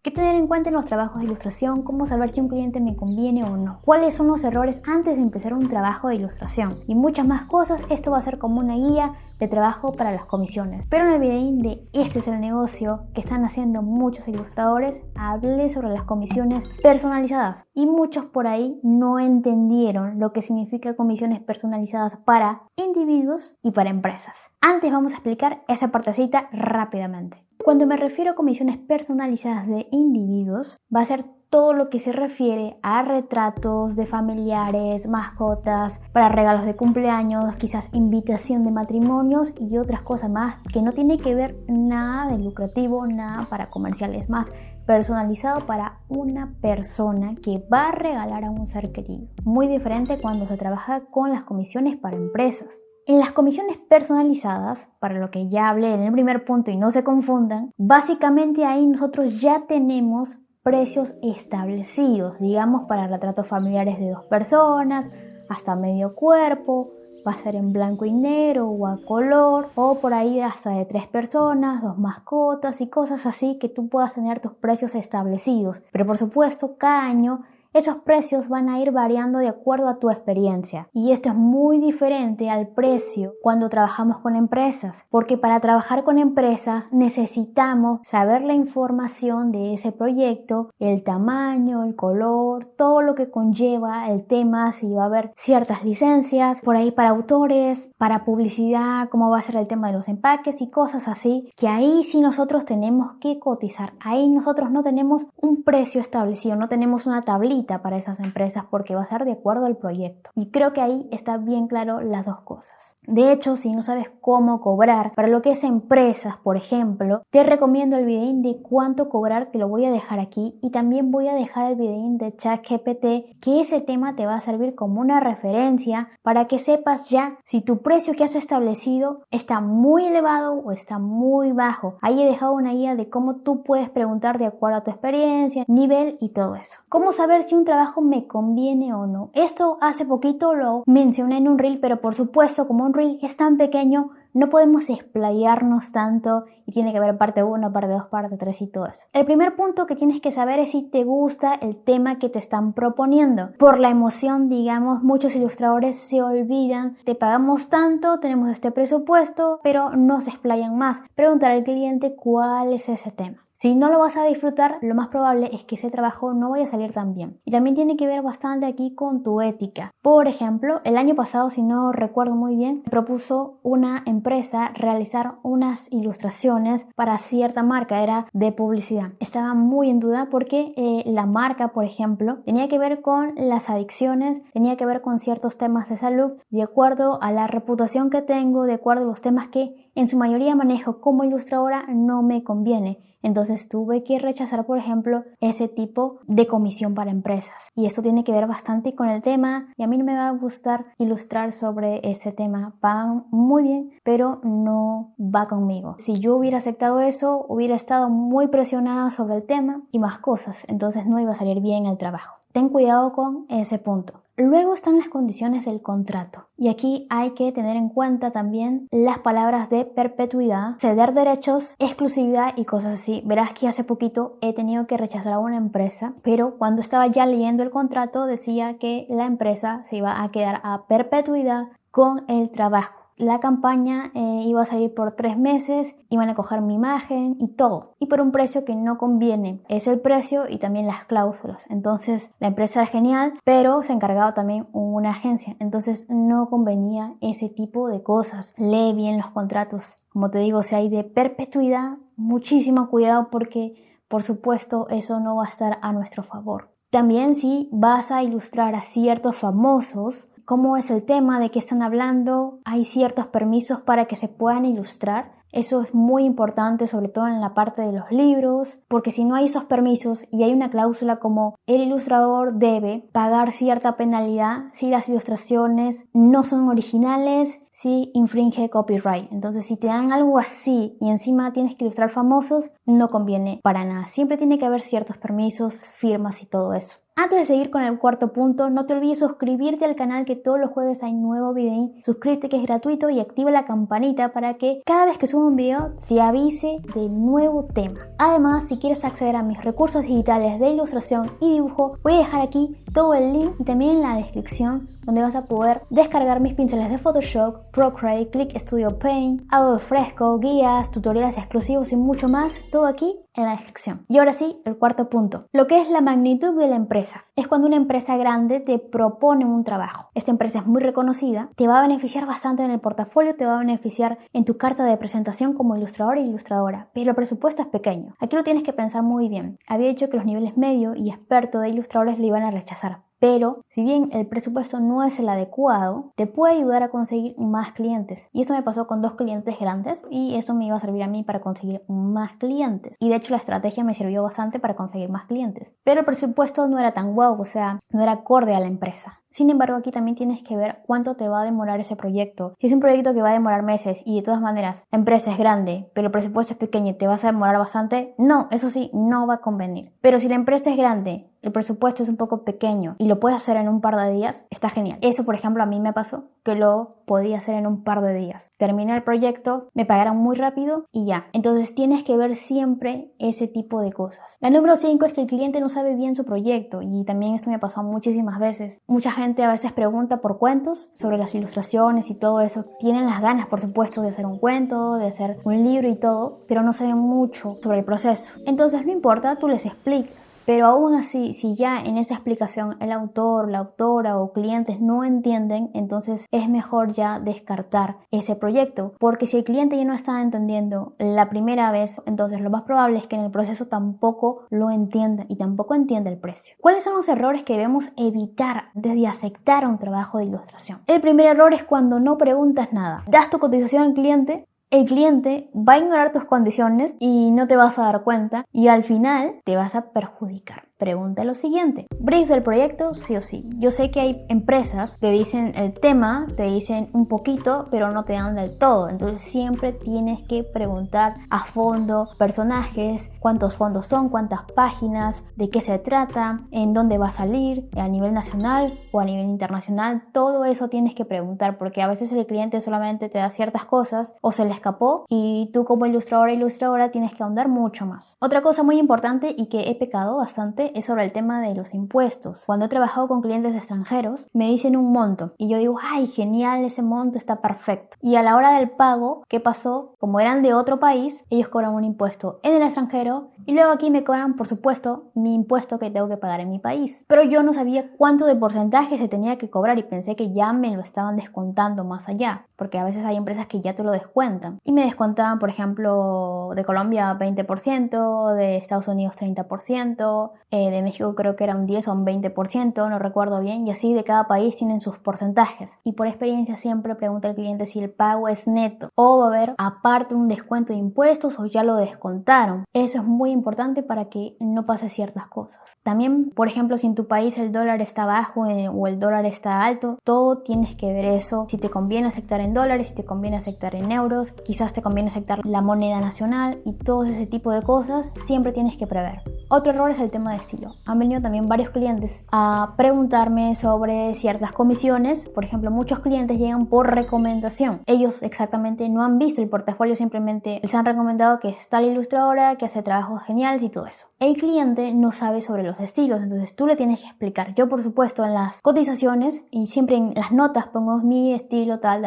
¿Qué tener en cuenta en los trabajos de ilustración? ¿Cómo saber si un cliente me conviene o no? ¿Cuáles son los errores antes de empezar un trabajo de ilustración? Y muchas más cosas. Esto va a ser como una guía de trabajo para las comisiones. Pero en el video de Este es el negocio que están haciendo muchos ilustradores, hablé sobre las comisiones personalizadas y muchos por ahí no entendieron lo que significa comisiones personalizadas para individuos y para empresas. Antes vamos a explicar esa partecita rápidamente. Cuando me refiero a comisiones personalizadas de individuos, va a ser todo lo que se refiere a retratos de familiares, mascotas, para regalos de cumpleaños, quizás invitación de matrimonios y otras cosas más que no tiene que ver nada de lucrativo, nada para comerciales, más personalizado para una persona que va a regalar a un ser querido. Muy diferente cuando se trabaja con las comisiones para empresas. En las comisiones personalizadas, para lo que ya hablé en el primer punto y no se confundan, básicamente ahí nosotros ya tenemos precios establecidos, digamos para retratos familiares de 2 personas, hasta medio cuerpo, va a ser en blanco y negro o a color, o por ahí hasta de 3 personas, 2 mascotas y cosas así que tú puedas tener tus precios establecidos. Pero por supuesto, cada año esos precios van a ir variando de acuerdo a tu experiencia y esto es muy diferente al precio cuando trabajamos con empresas, porque para trabajar con empresas necesitamos saber la información de ese proyecto, el tamaño, el color, todo lo que conlleva el tema, si va a haber ciertas licencias por ahí para autores, para publicidad, cómo va a ser el tema de los empaques y cosas así, que ahí sí nosotros tenemos que cotizar, ahí nosotros no tenemos un precio establecido, no tenemos una tablita para esas empresas porque va a ser de acuerdo al proyecto. Y creo que ahí está bien claro las dos cosas. De hecho, si no sabes cómo cobrar para lo que es empresas, por ejemplo, te recomiendo el videín de cuánto cobrar, que lo voy a dejar aquí, y también voy a dejar el videín de ChatGPT, que ese tema te va a servir como una referencia para que sepas ya si tu precio que has establecido está muy elevado o está muy bajo. Ahí he dejado una guía de cómo tú puedes preguntar de acuerdo a tu experiencia, nivel y todo eso. ¿Cómo saber si un trabajo me conviene o no? Esto hace poquito lo mencioné en un reel, pero por supuesto como un reel es tan pequeño no podemos explayarnos tanto y tiene que haber parte 1, parte 2, parte 3 y todo eso. El primer punto que tienes que saber es si te gusta el tema que te están proponiendo. Por la emoción, digamos, muchos ilustradores se olvidan, te pagamos tanto, tenemos este presupuesto, pero no se explayan más. Preguntar al cliente cuál es ese tema. Si no lo vas a disfrutar, lo más probable es que ese trabajo no vaya a salir tan bien. Y también tiene que ver bastante aquí con tu ética. Por ejemplo, el año pasado, si no recuerdo muy bien, propuso una empresa realizar unas ilustraciones para cierta marca, era de publicidad. Estaba muy en duda porque la marca, por ejemplo, tenía que ver con las adicciones, tenía que ver con ciertos temas de salud, de acuerdo a la reputación que tengo, de acuerdo a los temas que en su mayoría manejo como ilustradora, no me conviene. Entonces tuve que rechazar, por ejemplo, ese tipo de comisión para empresas. Y esto tiene que ver bastante con el tema y a mí no me va a gustar ilustrar sobre este tema. Va muy bien, pero no va conmigo. Si yo hubiera aceptado eso, hubiera estado muy presionada sobre el tema y más cosas. Entonces no iba a salir bien el trabajo. Ten cuidado con ese punto. Luego están las condiciones del contrato y aquí hay que tener en cuenta también las palabras de perpetuidad, ceder derechos, exclusividad y cosas así. Verás que hace poquito he tenido que rechazar a una empresa, pero cuando estaba ya leyendo el contrato decía que la empresa se iba a quedar a perpetuidad con el trabajo. La campaña iba a salir por 3 meses, iban a coger mi imagen y todo. Y por un precio que no conviene. Es el precio y también las cláusulas. Entonces la empresa era genial, pero se encargaba también una agencia. Entonces no convenía ese tipo de cosas. Lee bien los contratos. Como te digo, si hay de perpetuidad, muchísimo cuidado porque por supuesto eso no va a estar a nuestro favor. También si vas a ilustrar a ciertos famosos, cómo es el tema, de qué están hablando, hay ciertos permisos para que se puedan ilustrar. Eso es muy importante, sobre todo en la parte de los libros, porque si no hay esos permisos y hay una cláusula como el ilustrador debe pagar cierta penalidad si las ilustraciones no son originales, si infringe copyright. Entonces, si te dan algo así y encima tienes que ilustrar famosos, no conviene para nada. Siempre tiene que haber ciertos permisos, firmas y todo eso. Antes de seguir con el cuarto punto, no te olvides suscribirte al canal, que todos los jueves hay nuevo video. Suscríbete, que es gratuito, y activa la campanita para que cada vez que suba un video te avise del nuevo tema. Además, si quieres acceder a mis recursos digitales de ilustración y dibujo, voy a dejar aquí todo el link y también en la descripción, donde vas a poder descargar mis pinceles de Photoshop, Procreate, Click Studio Paint, Adobe Fresco, guías, tutoriales exclusivos y mucho más, todo aquí en la descripción. Y ahora sí, el cuarto punto. Lo que es la magnitud de la empresa. Es cuando una empresa grande te propone un trabajo. Esta empresa es muy reconocida, te va a beneficiar bastante en el portafolio, te va a beneficiar en tu carta de presentación como ilustrador e ilustradora, pero el presupuesto es pequeño. Aquí lo tienes que pensar muy bien. Había dicho que los niveles medio y experto de ilustradores lo iban a rechazar. Pero, si bien el presupuesto no es el adecuado, te puede ayudar a conseguir más clientes. Y esto me pasó con 2 clientes grandes y eso me iba a servir a mí para conseguir más clientes. Y de hecho la estrategia me sirvió bastante para conseguir más clientes. Pero el presupuesto no era tan guau, o sea, no era acorde a la empresa. Sin embargo, aquí también tienes que ver cuánto te va a demorar ese proyecto. Si es un proyecto que va a demorar meses y de todas maneras la empresa es grande, pero el presupuesto es pequeño y te vas a demorar bastante, no, eso sí, no va a convenir. Pero si la empresa es grande, el presupuesto es un poco pequeño y lo puedes hacer en un par de días, está genial. Eso, por ejemplo, a mí me pasó, que lo podía hacer en un par de días. Terminé el proyecto, me pagaron muy rápido y ya. Entonces tienes que ver siempre ese tipo de cosas. La número 5 es que el cliente no sabe bien su proyecto, y también esto me ha pasado muchísimas veces. Mucha gente a veces pregunta por cuentos sobre las ilustraciones y todo eso. Tienen las ganas, por supuesto, de hacer un cuento, de hacer un libro y todo, pero no saben mucho sobre el proceso. Entonces no importa, tú les explicas. Pero aún así, si ya en esa explicación el autor, la autora o clientes no entienden, entonces es mejor ya descartar ese proyecto, porque si el cliente ya no está entendiendo la primera vez, entonces lo más probable es que en el proceso tampoco lo entienda y tampoco entienda el precio. ¿Cuáles son los errores que debemos evitar antes de aceptar un trabajo de ilustración? El primer error es cuando no preguntas nada. Das tu cotización al cliente, el cliente va a ignorar tus condiciones y no te vas a dar cuenta, y al final te vas a perjudicar. Pregunta lo siguiente: brief del proyecto, sí o sí. Yo sé que hay empresas que te dicen el tema, te dicen un poquito, pero no te dan del todo. Entonces siempre tienes que preguntar a fondo: personajes, cuántos fondos son, cuántas páginas, de qué se trata, en dónde va a salir, a nivel nacional o a nivel internacional. Todo eso tienes que preguntar, porque a veces el cliente solamente te da ciertas cosas o se le escapó, y tú como ilustrador e ilustradora tienes que ahondar mucho más. Otra cosa muy importante y que he pecado bastante es sobre el tema de los impuestos. Cuando he trabajado con clientes extranjeros, me dicen un monto y yo digo: ¡ay, genial! Ese monto está perfecto. Y a la hora del pago, ¿qué pasó? Como eran de otro país, ellos cobran un impuesto en el extranjero y luego aquí me cobran, por supuesto, mi impuesto que tengo que pagar en mi país. Pero yo no sabía cuánto de porcentaje se tenía que cobrar y pensé que ya me lo estaban descontando más allá, porque a veces hay empresas que ya te lo descuentan. Y me descontaban, por ejemplo, de Colombia 20%, de Estados Unidos 30%, de México creo que era un 10 o un 20%, no recuerdo bien, y así de cada país tienen sus porcentajes. Y por experiencia siempre pregunta al cliente si el pago es neto o va a haber aparte un descuento de impuestos o ya lo descontaron. Eso es muy importante para que no pase ciertas cosas. También, por ejemplo, si en tu país el dólar está bajo o el dólar está alto, todo tienes que ver eso. Si te conviene aceptar en dólares, si te conviene aceptar en euros, quizás te conviene aceptar la moneda nacional, y todo ese tipo de cosas siempre tienes que prever. Otro error es el tema de estilo. Han venido también varios clientes a preguntarme sobre ciertas comisiones. Por ejemplo, muchos clientes llegan por recomendación. Ellos exactamente no han visto el portafolio, simplemente les han recomendado que está la ilustradora, que hace trabajos geniales y todo eso. El cliente no sabe sobre los estilos, entonces tú le tienes que explicar. Yo, por supuesto, en las cotizaciones y siempre en las notas pongo mi estilo tal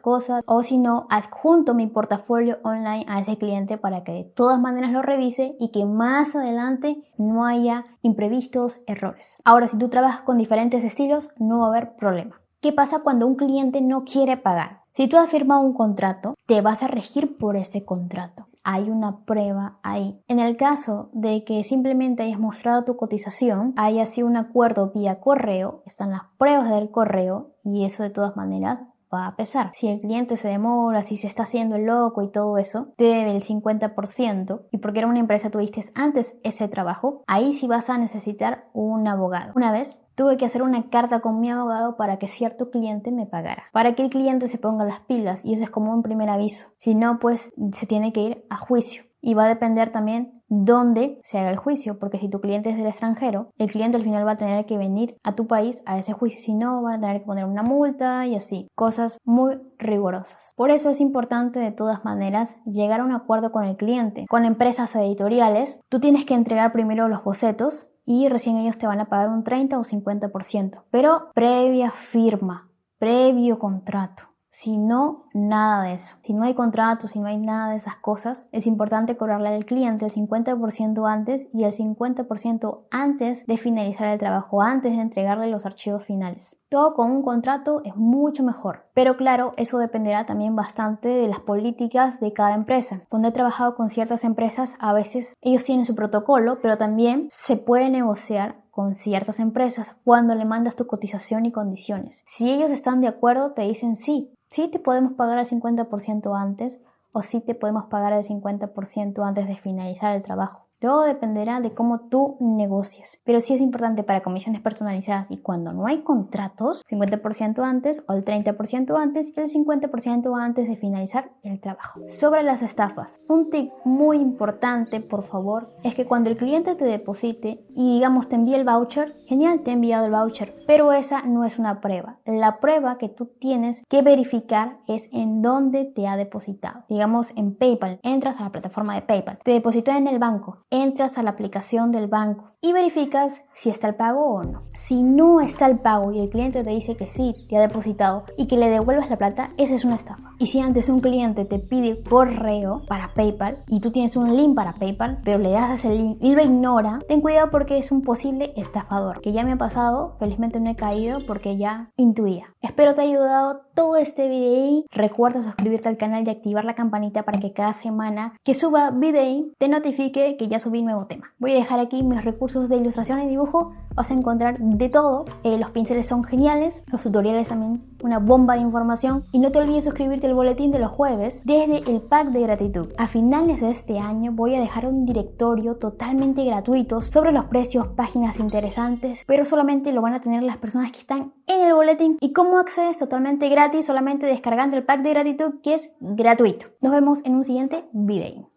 cosa, o si no, adjunto mi portafolio online a ese cliente para que de todas maneras lo revise y que más adelante no haya imprevistos, errores. Ahora, si tú trabajas con diferentes estilos, no va a haber problema. ¿Qué pasa cuando un cliente no quiere pagar? Si tú has firmado un contrato, te vas a regir por ese contrato. Hay una prueba ahí. En el caso de que simplemente hayas mostrado tu cotización, haya sido un acuerdo vía correo, están las pruebas del correo, y eso de todas maneras va a pesar. Si el cliente se demora, si se está haciendo el loco y todo eso, te debe el 50%, y porque era una empresa tuviste antes ese trabajo, ahí sí vas a necesitar un abogado. Una vez tuve que hacer una carta con mi abogado para que cierto cliente me pagara, para que el cliente se ponga las pilas, y eso es como un primer aviso. Si no, pues se tiene que ir a juicio. Y va a depender también dónde se haga el juicio, porque si tu cliente es del extranjero, el cliente al final va a tener que venir a tu país a ese juicio, si no van a tener que poner una multa y así, cosas muy rigurosas. Por eso es importante de todas maneras llegar a un acuerdo con el cliente. Con empresas editoriales, tú tienes que entregar primero los bocetos y recién ellos te van a pagar un 30 o 50%, pero previa firma, previo contrato. Si no, nada de eso. Si no hay contrato, si no hay nada de esas cosas, es importante cobrarle al cliente el 50% antes y el 50% antes de finalizar el trabajo, antes de entregarle los archivos finales. Todo con un contrato es mucho mejor. Pero claro, eso dependerá también bastante de las políticas de cada empresa. Cuando he trabajado con ciertas empresas, a veces ellos tienen su protocolo, pero también se puede negociar con ciertas empresas cuando le mandas tu cotización y condiciones. Si ellos están de acuerdo, te dicen sí te podemos pagar el 50% antes o sí te podemos pagar el 50% antes de finalizar el trabajo. Todo dependerá de cómo tú negocies. Pero sí es importante para comisiones personalizadas y cuando no hay contratos, 50% antes o el 30% antes y el 50% antes de finalizar el trabajo. Sobre las estafas, un tip muy importante, por favor, es que cuando el cliente te deposite y digamos te envíe el voucher, genial, te ha enviado el voucher, pero esa no es una prueba. La prueba que tú tienes que verificar es en dónde te ha depositado. Digamos en PayPal, entras a la plataforma de PayPal, te depositó en el banco. Entras a la aplicación del banco y verificas si está el pago o no. Si no está el pago y el cliente te dice que sí, te ha depositado y que le devuelvas la plata, esa es una estafa. Y si antes un cliente te pide correo para PayPal y tú tienes un link para PayPal, pero le das ese link y lo ignora, ten cuidado porque es un posible estafador. Que ya me ha pasado, felizmente no he caído porque ya intuía. Espero te haya ayudado todo este video. Recuerda suscribirte al canal y activar la campanita para que cada semana que suba video te notifique que ya subí nuevo tema. Voy a dejar aquí mis recursos de ilustración y dibujo. Vas a encontrar de todo. Los pinceles son geniales, los tutoriales también una bomba de información. Y no te olvides suscribirte al boletín de los jueves desde el pack de gratitud. A finales de este año voy a dejar un directorio totalmente gratuito sobre los precios, páginas interesantes, pero solamente lo van a tener las personas que están en el boletín. ¿Y cómo accedes? Totalmente gratis, solamente descargando el pack de gratitud que es gratuito. Nos vemos en un siguiente video.